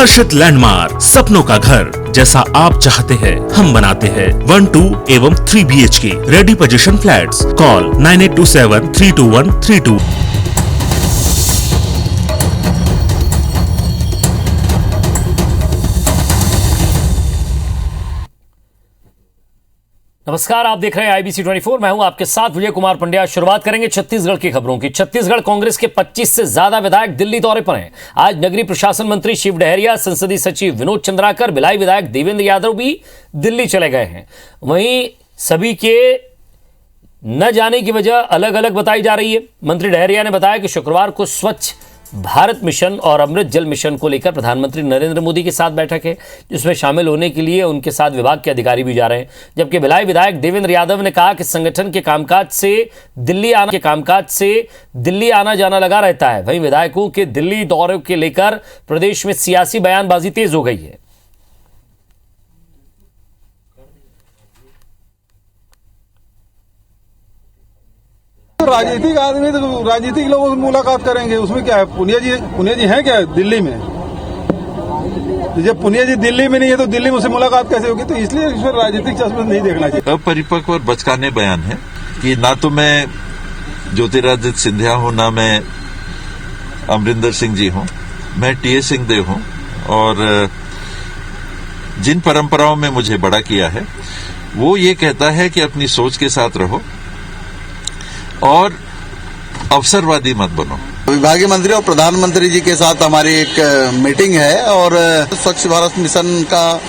हर्षित landmark, सपनों का घर जैसा आप चाहते हैं हम बनाते हैं। 1, 2 एवं 3 BHK ready position flats. Call 9827321322। नमस्कार, आप देख रहे हैं IBC 24। मैं हूं आपके साथ विजय कुमार पंड्या। शुरुआत करेंगे छत्तीसगढ़ की खबरों की। छत्तीसगढ़ कांग्रेस के 25 से ज्यादा विधायक दिल्ली दौरे पर हैं। आज नगरीय प्रशासन मंत्री शिव डहरिया, संसदीय सचिव विनोद चंद्राकर, भिलाई विधायक देवेंद्र यादव भी दिल्ली चले गए हैं। वहीं सभी के न जाने की वजह अलग अलग बताई जा रही है। मंत्री डहरिया ने बताया कि शुक्रवार को स्वच्छ भारत मिशन और अमृत जल मिशन को लेकर प्रधानमंत्री नरेंद्र मोदी के साथ बैठक है, जिसमें शामिल होने के लिए उनके साथ विभाग के अधिकारी भी जा रहे हैं। जबकि भिलाई विधायक देवेंद्र यादव ने कहा कि संगठन के कामकाज से दिल्ली आना जाना लगा रहता है। वहीं विधायकों के दिल्ली दौरे के लेकर प्रदेश में सियासी बयानबाजी तेज हो गई है। राजनीतिक आदमी तो राजनीतिक लोगों से मुलाकात करेंगे, उसमें क्या है। पुनिया जी हैं क्या दिल्ली में? जब पुनिया जी दिल्ली में नहीं है तो दिल्ली में उससे मुलाकात कैसे होगी? तो इसलिए इस पर राजनीतिक चश्मे नहीं देखना चाहिए। अपरिपक्व और बचकाने बयान है कि ना तो मैं ज्योतिरादित्य सिंधिया हूं, ना मैं अमरिंदर सिंह जी हूं, मैं TS सिंहदेव हूं। और जिन परंपराओं में मुझे बड़ा किया है वो ये कहता है कि अपनी सोच के साथ रहो और अवसरवादी मत बनो। विभागीय मंत्री और प्रधानमंत्री जी के साथ हमारी एक मीटिंग है और स्वच्छ भारत मिशन का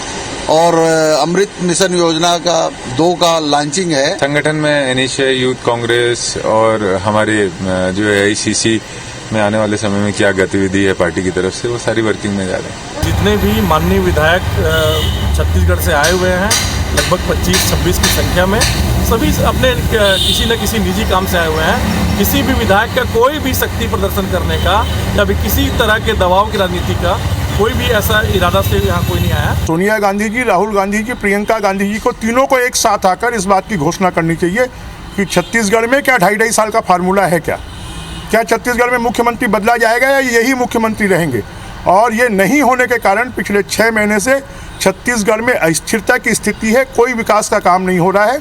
और अमृत मिशन योजना का 2 का लॉन्चिंग है। संगठन में NHI यूथ कांग्रेस और हमारे जो AICC में आने वाले समय में क्या गतिविधि है पार्टी की तरफ से, वो सारी वर्किंग में जा रहे हैं। जितने भी माननीय विधायक छत्तीसगढ़ से आए हुए हैं, लगभग 25-26 की संख्या में, सभी अपने किसी न किसी निजी काम से आए हुए हैं। किसी भी विधायक का कोई भी शक्ति प्रदर्शन करने का या भी किसी तरह के दबाव की राजनीति का कोई भी ऐसा इरादा से यहाँ कोई नहीं आया। सोनिया गांधी जी, राहुल गांधी जी, प्रियंका गांधी जी को तीनों को एक साथ आकर इस बात की घोषणा करनी चाहिए कि छत्तीसगढ़ में क्या 2.5 साल का फार्मूला है, क्या छत्तीसगढ़ में मुख्यमंत्री बदला जाएगा या यही मुख्यमंत्री रहेंगे। और ये नहीं होने के कारण पिछले 6 महीने से छत्तीसगढ़ में अस्थिरता की स्थिति है, कोई विकास का काम नहीं हो रहा है।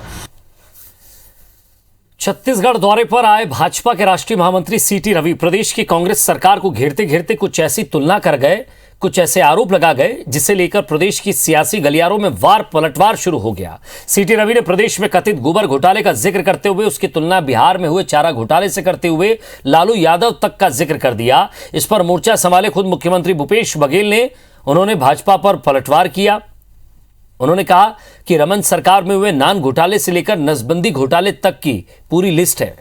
छत्तीसगढ़ दौरे पर आए भाजपा के राष्ट्रीय महामंत्री CT रवि प्रदेश की कांग्रेस सरकार को घेरते घेरते कुछ ऐसी तुलना कर गए, कुछ ऐसे आरोप लगा गए जिसे लेकर प्रदेश की सियासी गलियारों में वार पलटवार शुरू हो गया। CT रवि ने प्रदेश में कथित गोबर घोटाले का जिक्र करते हुए उसकी तुलना बिहार में हुए चारा घोटाले से करते हुए लालू यादव तक का जिक्र कर दिया। इस पर मोर्चा संभाले खुद मुख्यमंत्री भूपेश बघेल ने, उन्होंने भाजपा पर पलटवार किया। उन्होंने कहा कि रमन सरकार में हुए नान घोटाले से लेकर नसबंदी घोटाले तक की पूरी लिस्ट है।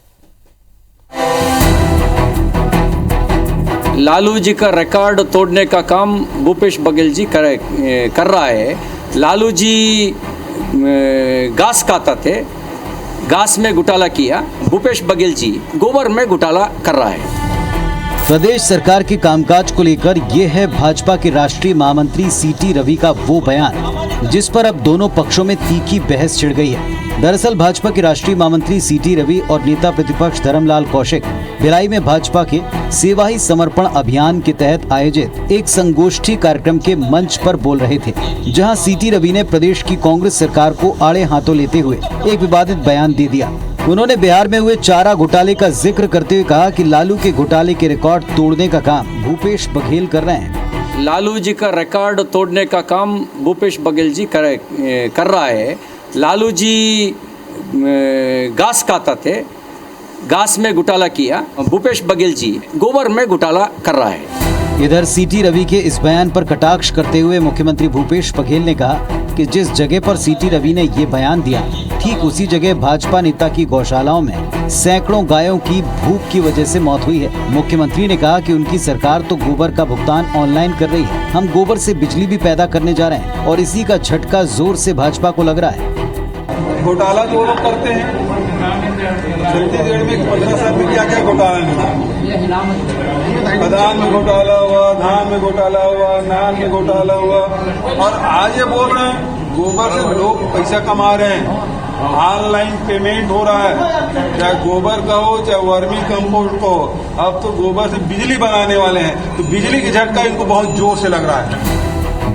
लालू जी का रिकॉर्ड तोड़ने का काम भूपेश बघेल जी कर रहा है। लालू जी घास खाता थे, घास में घोटाला किया। भूपेश बघेल जी गोबर में घोटाला कर रहा है। प्रदेश सरकार के कामकाज को लेकर ये है भाजपा के राष्ट्रीय महामंत्री CT रवि का वो बयान जिस पर अब दोनों पक्षों में तीखी बहस छिड़ गई है। दरअसल भाजपा के राष्ट्रीय महामंत्री CT रवि और नेता प्रतिपक्ष धर्मलाल कौशिक भिलाई में भाजपा के सेवा ही समर्पण अभियान के तहत आयोजित एक संगोष्ठी कार्यक्रम के मंच पर बोल रहे थे, जहां CT रवि ने प्रदेश की कांग्रेस सरकार को आड़े हाथों लेते हुए एक विवादित बयान दे दिया। उन्होंने बिहार में हुए चारा घोटाले का जिक्र करते हुए कहा कि लालू के घोटाले के रिकॉर्ड तोड़ने का काम भूपेश बघेल कर रहे हैं। लालू जी का रिकॉर्ड तोड़ने का काम भूपेश बघेल जी कर रहा है। लालू जी घास खाता थे, घास में घोटाला किया। भूपेश बघेल जी गोबर में घोटाला कर रहा है। इधर CT रवि के इस बयान पर कटाक्ष करते हुए मुख्यमंत्री भूपेश बघेल ने कहा कि जिस जगह पर CT रवि ने ये बयान दिया, ठीक उसी जगह भाजपा नेता की गौशालाओं में सैकड़ों गायों की भूख की वजह से मौत हुई है। मुख्यमंत्री ने कहा कि उनकी सरकार तो गोबर का भुगतान ऑनलाइन कर रही है, हम गोबर से बिजली भी पैदा करने जा रहे हैं और इसी का झटका जोर से भाजपा को लग रहा है। घोटाला जो लोग करते हैं, छत्तीसगढ़ में 15 साल में क्या क्या घोटाला नहीं, खदान में घोटाला हुआ, धान में घोटाला हुआ, नान में घोटाला हुआ, और आज ये बोल रहे हैं गोबर से लोग पैसा कमा रहे हैं। ऑनलाइन पेमेंट हो रहा है, चाहे गोबर का हो चाहे वर्मी कंपोस्ट का हो। अब तो गोबर से बिजली बनाने वाले हैं, तो बिजली की झटका इनको बहुत जोर से लग रहा है।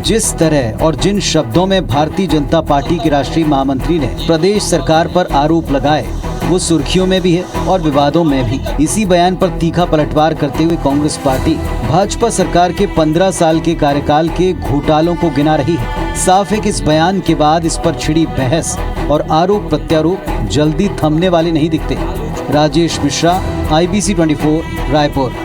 जिस तरह और जिन शब्दों में भारतीय जनता पार्टी के राष्ट्रीय महामंत्री ने प्रदेश सरकार पर आरोप लगाए, वो सुर्खियों में भी है और विवादों में भी। इसी बयान पर तीखा पलटवार करते हुए कांग्रेस पार्टी भाजपा सरकार के 15 साल के कार्यकाल के घोटालों को गिना रही है। साफ है कि इस बयान के बाद इस पर छिड़ी बहस और आरोप प्रत्यारोप जल्दी थमने वाले नहीं दिखते। राजेश मिश्रा, IBC 24, रायपुर।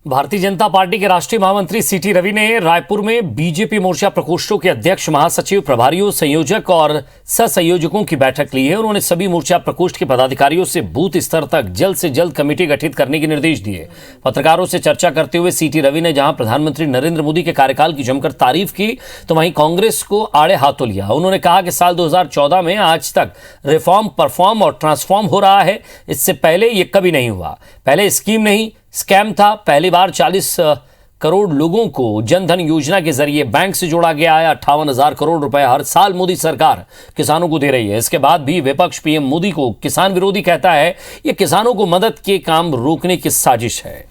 भारतीय जनता पार्टी के राष्ट्रीय महामंत्री सीटी रवि ने रायपुर में बीजेपी मोर्चा प्रकोष्ठों के अध्यक्ष, महासचिव, प्रभारियों, संयोजक और सहसंयोजकों की बैठक ली है। उन्होंने सभी मोर्चा प्रकोष्ठ के पदाधिकारियों से बूथ स्तर तक जल्द से जल्द कमेटी गठित करने के निर्देश दिए। पत्रकारों से चर्चा करते हुए सीटी रवि ने जहां प्रधानमंत्री नरेंद्र मोदी के कार्यकाल की जमकर तारीफ की, तो वहीं कांग्रेस को आड़े हाथों लिया। उन्होंने कहा कि साल 2014 में आज तक रिफॉर्म, परफॉर्म और ट्रांसफॉर्म हो रहा है। इससे पहले ये कभी नहीं हुआ। पहले स्कीम नहीं, स्कैम था। पहली बार 40 करोड़ लोगों को जनधन योजना के जरिए बैंक से जोड़ा गया है। 58,000 करोड़ रुपए हर साल मोदी सरकार किसानों को दे रही है। इसके बाद भी विपक्ष पीएम मोदी को किसान विरोधी कहता है। यह किसानों को मदद के काम रोकने की साजिश है।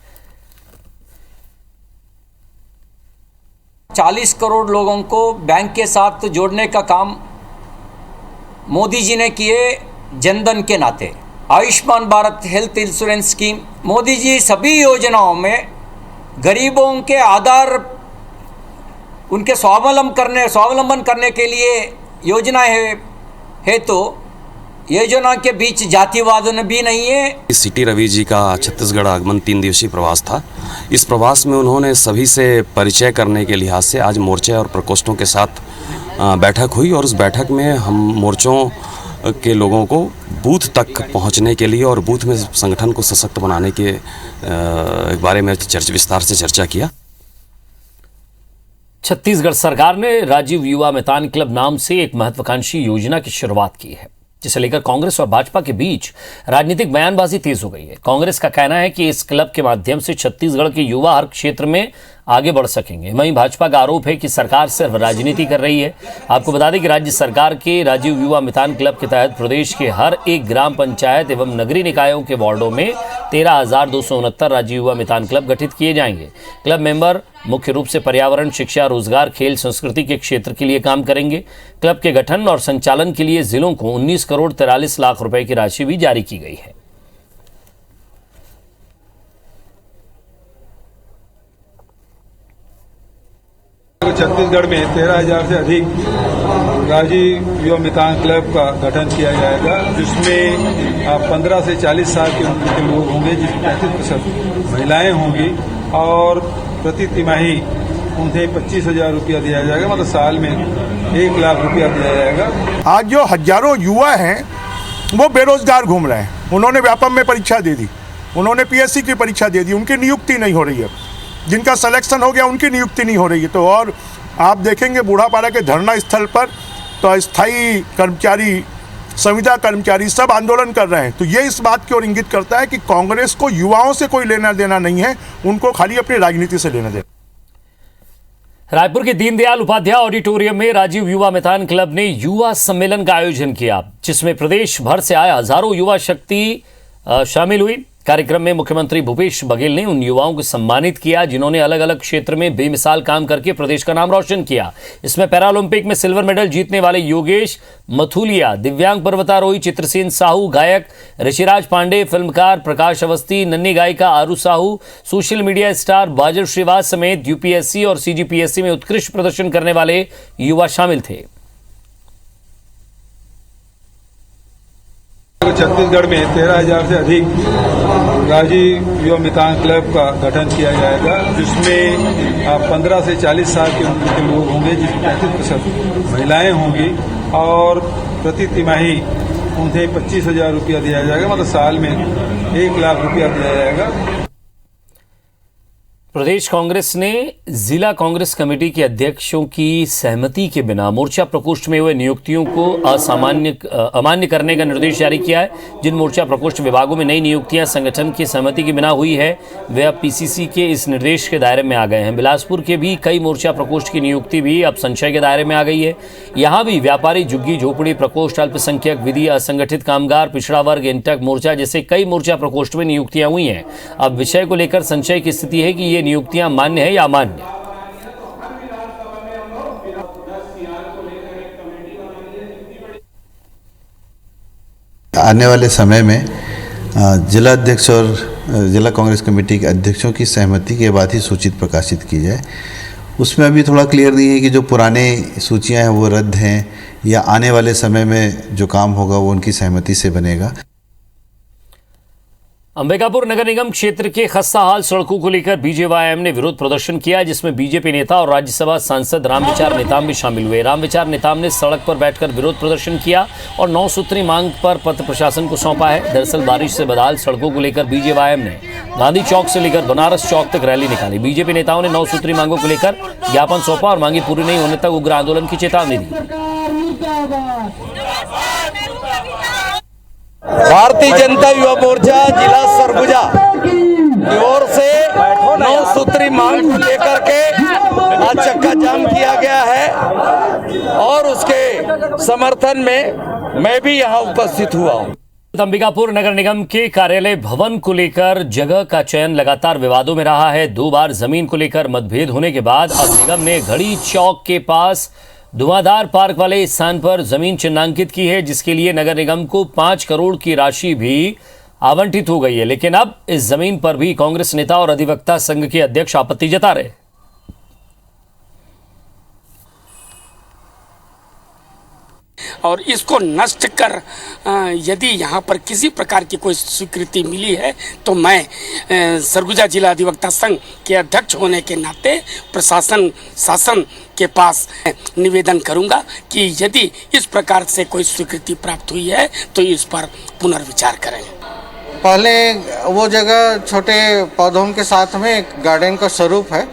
40 करोड़ लोगों को बैंक के साथ जोड़ने का काम मोदी जी ने किए जनधन के नाते। Ayushman Bharat health insurance scheme, Modi ji सभी योजनाओं में गरीबों के आधार, उनके स्वावलंबन करने के लिए योजनाएं है तो योजना के बीच जातिवाद भी नहीं है। सीटी रवि जी का छत्तीसगढ़ आगमन 3 दिवसीय प्रवास था। इस प्रवास में उन्होंने सभी से परिचय करने के लिहाज से आज मोर्चे और प्रकोष्ठों के साथ बैठक हुई और उस बैठक में हम मोर्चों के लोगों को बूथ तक पहुंचने के लिए और बूथ में संगठन को सशक्त बनाने के बारे में विस्तार से चर्चा किया। छत्तीसगढ़ सरकार ने राजीव युवा मितान क्लब नाम से एक महत्वाकांक्षी योजना की शुरुआत की है, जिसे लेकर कांग्रेस और भाजपा के बीच राजनीतिक बयानबाजी तेज हो गई है। कांग्रेस का कहना है कि इस क्लब के माध्यम से छत्तीसगढ़ के युवा हर क्षेत्र में आगे बढ़ सकेंगे। वहीं भाजपा का आरोप है कि सरकार सिर्फ राजनीति कर रही है। आपको बता दें कि राज्य सरकार के राजीव युवा मितान क्लब के तहत प्रदेश के हर एक ग्राम पंचायत एवं नगरीय निकायों के वार्डों में 13,269 राजीव युवा मितान क्लब गठित किए जाएंगे। क्लब मेंबर मुख्य रूप से पर्यावरण, शिक्षा, रोजगार, खेल, संस्कृति के क्षेत्र के लिए काम करेंगे। क्लब के गठन और संचालन के लिए जिलों को 19 करोड़ 43 लाख रुपए की राशि भी जारी की गई है। छत्तीसगढ़ में 13,000 से अधिक राजीव युवा मितान क्लब का गठन किया जाएगा, जिसमें 15 से 40 साल के उम्र के लोग होंगे, जिसमें 35% महिलाएं होंगी और प्रति तिमाही उन्हें 25,000 रुपया दिया जाएगा, मतलब साल में 1 लाख रुपया दिया जाएगा। आज जो हजारों युवा हैं वो बेरोजगार घूम रहे हैं। उन्होंने व्यापम में परीक्षा दे दी, उन्होंने PSC की परीक्षा दे दी, उनकी नियुक्ति नहीं हो रही है। जिनका सिलेक्शन हो गया उनकी नियुक्ति नहीं हो रही है। तो और आप देखेंगे बूढ़ापाड़ा के धरना स्थल पर तो अस्थायी कर्मचारी, संविदा कर्मचारी सब आंदोलन कर रहे हैं। तो ये इस बात की ओर इंगित करता है कि कांग्रेस को युवाओं से कोई लेना देना नहीं है, उनको खाली अपनी राजनीति से लेना देना। रायपुर के दीनदयाल उपाध्याय ऑडिटोरियम में राजीव युवा मितान क्लब ने युवा सम्मेलन का आयोजन किया, जिसमें प्रदेश भर से आए हजारों युवा शक्ति शामिल हुई। कार्यक्रम में मुख्यमंत्री भूपेश बघेल ने उन युवाओं को सम्मानित किया जिन्होंने अलग अलग क्षेत्र में बेमिसाल काम करके प्रदेश का नाम रोशन किया। इसमें पैरालंपिक में सिल्वर मेडल जीतने वाले योगेश मथुलिया, दिव्यांग पर्वतारोही चित्रसेन साहू, गायक ऋषिराज पांडे, फिल्मकार प्रकाश अवस्थी, नन्ही गायिका आरू साहू, सोशल मीडिया स्टार बाजर श्रीवास समेत UPSC और CGPSC में उत्कृष्ट प्रदर्शन करने वाले युवा शामिल थे। छत्तीसगढ़ में 13,000 से अधिक राजीव युवा मितान क्लब का गठन किया जाएगा, जिसमें 15 से 40 साल के उम्र के लोग होंगे, जिसमें 35% महिलाएं होंगी और प्रति तिमाही उन्हें 25,000 रुपया दिया जाएगा, मतलब साल में 1 लाख रुपया दिया जाएगा। प्रदेश कांग्रेस ने जिला कांग्रेस कमेटी के अध्यक्षों की सहमति के बिना मोर्चा प्रकोष्ठ में हुए नियुक्तियों को अमान्य करने का निर्देश जारी किया है। जिन मोर्चा प्रकोष्ठ विभागों में नई नियुक्तियां संगठन की सहमति के बिना हुई है, वे अब PCC के इस निर्देश के दायरे में आ गए हैं। बिलासपुर के भी कई मोर्चा प्रकोष्ठ की नियुक्ति भी अब संशय के दायरे में आ गई है। यहाँ भी व्यापारी, झुग्गी झोपड़ी प्रकोष्ठ, अल्पसंख्यक, विधि, असंगठित कामगार, पिछड़ा वर्ग, इंटक मोर्चा जैसे कई मोर्चा प्रकोष्ठ में नियुक्तियां हुई हैं। अब विषय को लेकर संशय की स्थिति है कि ये नियुक्तियां मान्य है या अमान्य। आने वाले समय में जिला अध्यक्ष और जिला कांग्रेस कमेटी के अध्यक्षों की सहमति के बाद ही सूचित प्रकाशित की जाए। उसमें अभी थोड़ा क्लियर नहीं है कि जो पुराने सूचियां हैं वो रद्द हैं या आने वाले समय में जो काम होगा वो उनकी सहमति से बनेगा। अंबिकापुर नगर निगम क्षेत्र के खस्ता हाल सड़कों को लेकर बीजेवाईएम ने विरोध प्रदर्शन किया, जिसमें बीजेपी नेता और राज्यसभा सांसद रामविचार नेताम भी शामिल हुए। रामविचार नेताम ने सड़क पर बैठकर विरोध प्रदर्शन किया और 9 सूत्री मांग पर पत्र प्रशासन को सौंपा है। दरअसल बारिश से बदहाल सड़कों को लेकर बीजेवाईएम ने गांधी चौक से लेकर बनारस चौक तक रैली निकाली। बीजेपी नेताओं ने 9 सूत्री मांगों को लेकर ज्ञापन सौंपा और मांगे पूरी नहीं होने तक उग्र आंदोलन की चेतावनी दी। भारतीय जनता युवा मोर्चा जिला सरगुजा की ओर से 9 सूत्री मांग को लेकर के आज चक्का जाम किया गया है और उसके समर्थन में मैं भी यहां उपस्थित हुआ हूं। अंबिकापुर नगर निगम के कार्यालय भवन को लेकर जगह का चयन लगातार विवादों में रहा है। 2 बार जमीन को लेकर मतभेद होने के बाद अब निगम ने घड़ी चौक के पास धुआंधार पार्क वाले स्थान पर जमीन चिन्हांकित की है, जिसके लिए नगर निगम को 5 करोड़ की राशि भी आवंटित हो गई है। लेकिन अब इस जमीन पर भी कांग्रेस नेता और अधिवक्ता संघ के अध्यक्ष आपत्ति जता रहे। और इसको नष्ट कर यदि यहाँ पर किसी प्रकार की कोई स्वीकृति मिली है तो मैं सरगुजा जिला अधिवक्ता संघ के अध्यक्ष होने के नाते प्रशासन शासन के पास निवेदन करूंगा कि यदि इस प्रकार से कोई स्वीकृति प्राप्त हुई है तो इस पर पुनर्विचार करें। पहले वो जगह छोटे पौधों के साथ में एक गार्डन का स्वरूप है,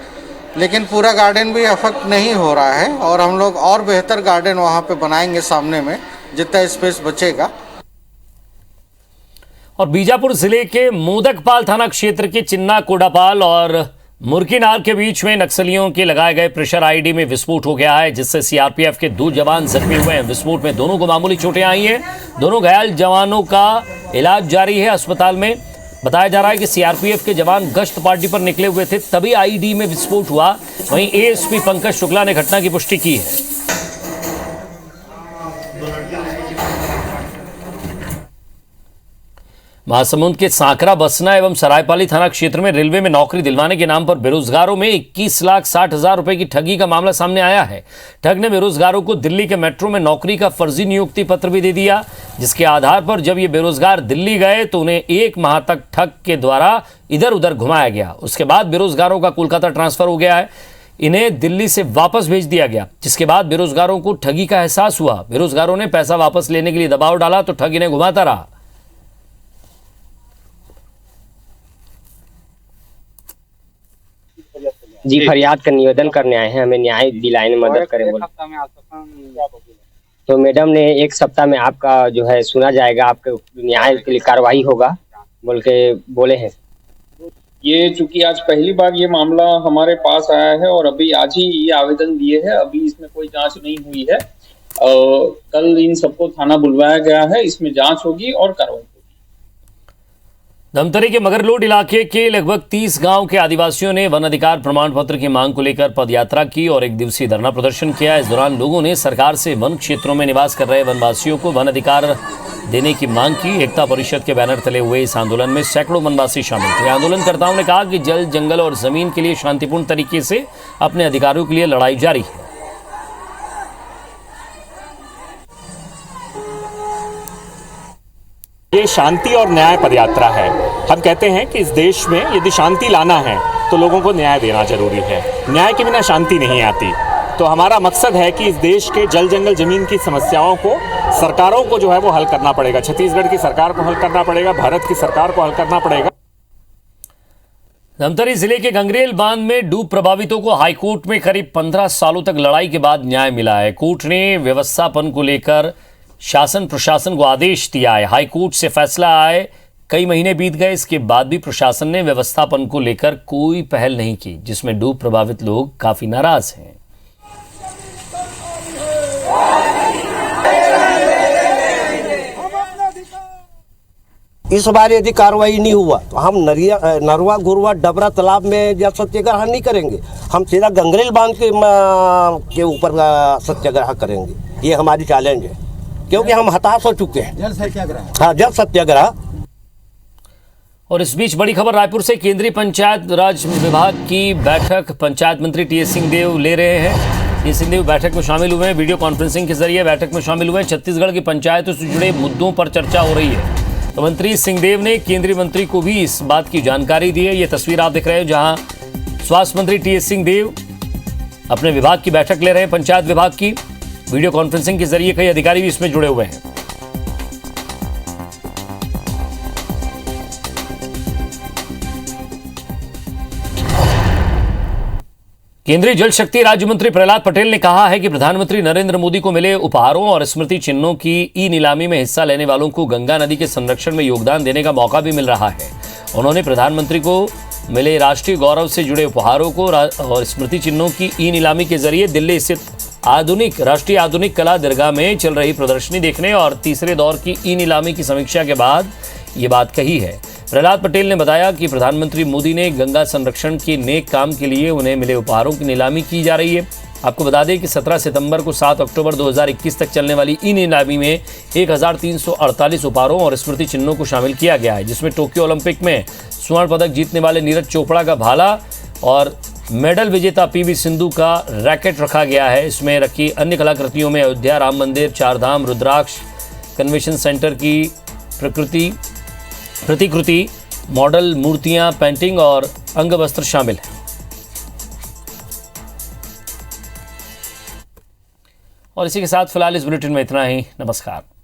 लेकिन पूरा गार्डन भी अफेक्ट नहीं हो रहा है और हम लोग और बेहतर गार्डन वहाँ पे बनाएंगे सामने में जितना स्पेस बचेगा। और बीजापुर जिले के मोदकपाल थाना क्षेत्र के चिन्ना कोडापाल और मुर्कीनार के बीच में नक्सलियों के लगाए गए प्रेशर आईडी में विस्फोट हो गया है, जिससे सीआरपीएफ के 2 जवान जख्मी हुए हैं। विस्फोट में दोनों को मामूली चोटें आई हैं। दोनों घायल जवानों का इलाज जारी है अस्पताल में। बताया जा रहा है कि सीआरपीएफ के जवान गश्त पार्टी पर निकले हुए थे, तभी आईडी में विस्फोट हुआ। वहीं एएसपी पंकज शुक्ला ने घटना की पुष्टि की है। महासमुंद के सांकरा, बसना एवं सरायपाली थाना क्षेत्र में रेलवे में नौकरी दिलवाने के नाम पर बेरोजगारों में 21,60,000 रुपए की ठगी का मामला सामने आया है। ठग ने बेरोजगारों को दिल्ली के मेट्रो में नौकरी का फर्जी नियुक्ति पत्र भी दे दिया, जिसके आधार पर जब ये बेरोजगार दिल्ली गए तो उन्हें 1 माह तक ठग के द्वारा इधर उधर घुमाया गया। उसके बाद बेरोजगारों का कोलकाता ट्रांसफर हो गया है, इन्हें दिल्ली से वापस भेज दिया गया। जिसके बाद बेरोजगारों को ठगी का एहसास हुआ। बेरोजगारों ने पैसा वापस लेने के लिए दबाव डाला तो ठग इन्हें घुमाता रहा। जी, फरियाद का निवेदन करने आए हैं, हमें न्याय दिलाने में मदद करें बोले। तो मैडम ने 1 सप्ताह में आपका जो है सुना जाएगा, आपके न्याय के लिए कार्रवाई होगा बोल के बोले हैं। ये चूंकि आज पहली बार ये मामला हमारे पास आया है और अभी आज ही ये आवेदन दिए है, अभी इसमें कोई जांच नहीं हुई है। कल इन सबको थाना बुलवाया गया है, इसमें जांच होगी और कार्रवाई। धमतरी के मगरलोड इलाके के लगभग 30 गांव के आदिवासियों ने वन अधिकार प्रमाण पत्र की मांग को लेकर पदयात्रा की और 1 दिवसीय धरना प्रदर्शन किया। इस दौरान लोगों ने सरकार से वन क्षेत्रों में निवास कर रहे वनवासियों को वन अधिकार देने की मांग की। एकता परिषद के बैनर तले हुए इस आंदोलन में सैकड़ों वनवासी शामिल थे। आंदोलनकर्ताओं ने कहा कि जल, जंगल और जमीन के लिए शांतिपूर्ण तरीके से अपने अधिकारों के लिए लड़ाई जारी है। ये शांति और न्याय पदयात्रा है। हम कहते हैं कि इस देश में यदि शांति लाना है तो लोगों को न्याय देना जरूरी है। न्याय के बिना शांति नहीं आती। तो हमारा मकसद है कि इस देश के जल, जंगल, जमीन की समस्याओं को सरकारों को जो है वो हल करना पड़ेगा। छत्तीसगढ़ की सरकार को हल करना पड़ेगा, भारत की सरकार को हल करना पड़ेगा। धमतरी जिले के गंगरेल बांध में डूब प्रभावितों को हाईकोर्ट में करीब 15 सालों तक लड़ाई के बाद न्याय मिला है। कोर्ट ने व्यवस्थापन को लेकर शासन प्रशासन को आदेश दिया है। हाईकोर्ट से फैसला आए कई महीने बीत गए, इसके बाद भी प्रशासन ने व्यवस्थापन को लेकर कोई पहल नहीं की, जिसमें डूब प्रभावित लोग काफी नाराज हैं। इस बार यदि कार्रवाई नहीं हुआ तो हम नरवा गुरवा डबरा तालाब में या सत्याग्रह नहीं करेंगे, हम सीधा गंगरेल बांध के ऊपर सत्याग्रह करेंगे। ये हमारी चैलेंज है। क्योंकि हम हताश हो चुके हैं। जल सत्याग्रह। हाँ, जल सत्याग्रह। और इस बीच बड़ी खबर रायपुर से, केंद्रीय पंचायत राज विभाग की बैठक पंचायत मंत्री टी.एस. सिंहदेव ले रहे हैं। टी.एस. सिंहदेव बैठक में शामिल हुए हैं, वीडियो कॉन्फ्रेंसिंग के जरिए बैठक में शामिल हुए हैं। छत्तीसगढ़ की पंचायतों से जुड़े मुद्दों पर चर्चा हो रही है। तो मंत्री सिंहदेव ने केंद्रीय मंत्री को भी इस बात की जानकारी दी है। ये तस्वीर आप देख रहे हो जहां स्वास्थ्य मंत्री टी.एस. सिंहदेव अपने विभाग की बैठक ले रहे हैं, पंचायत विभाग की। वीडियो कॉन्फ्रेंसिंग के जरिए कई अधिकारी भी इसमें जुड़े हुए हैं। केंद्रीय जल शक्ति राज्य मंत्री प्रहलाद पटेल ने कहा है कि प्रधानमंत्री नरेंद्र मोदी को मिले उपहारों और स्मृति चिन्हों की ई नीलामी में हिस्सा लेने वालों को गंगा नदी के संरक्षण में योगदान देने का मौका भी मिल रहा है। उन्होंने प्रधानमंत्री को मिले राष्ट्रीय गौरव से जुड़े उपहारों को और स्मृति चिन्हों की ई नीलामी के जरिए दिल्ली स्थित राष्ट्रीय आधुनिक कला दरगाह में चल रही प्रदर्शनी देखने और तीसरे दौर की ई नीलामी की समीक्षा के बाद ये बात कही है। प्रहलाद पटेल ने बताया कि प्रधानमंत्री मोदी ने गंगा संरक्षण के नेक काम के लिए उन्हें मिले उपहारों की नीलामी की जा रही है। आपको बता दें कि 17 सितंबर को 7 अक्टूबर 2021 तक चलने वाली ई नीलामी में 1348 उपहारों और स्मृति चिन्हों को शामिल किया गया है, जिसमें टोक्यो ओलंपिक में स्वर्ण पदक जीतने वाले नीरज चोपड़ा का भाला और मेडल विजेता पीवी सिंधु का रैकेट रखा गया है। इसमें रखी अन्य कलाकृतियों में अयोध्या राम मंदिर, चारधाम, रुद्राक्ष, कन्वेंशन सेंटर की प्रतिकृति, मॉडल मूर्तियां, पेंटिंग और अंग वस्त्र शामिल हैं। और इसी के साथ फिलहाल इस बुलेटिन में इतना ही। नमस्कार।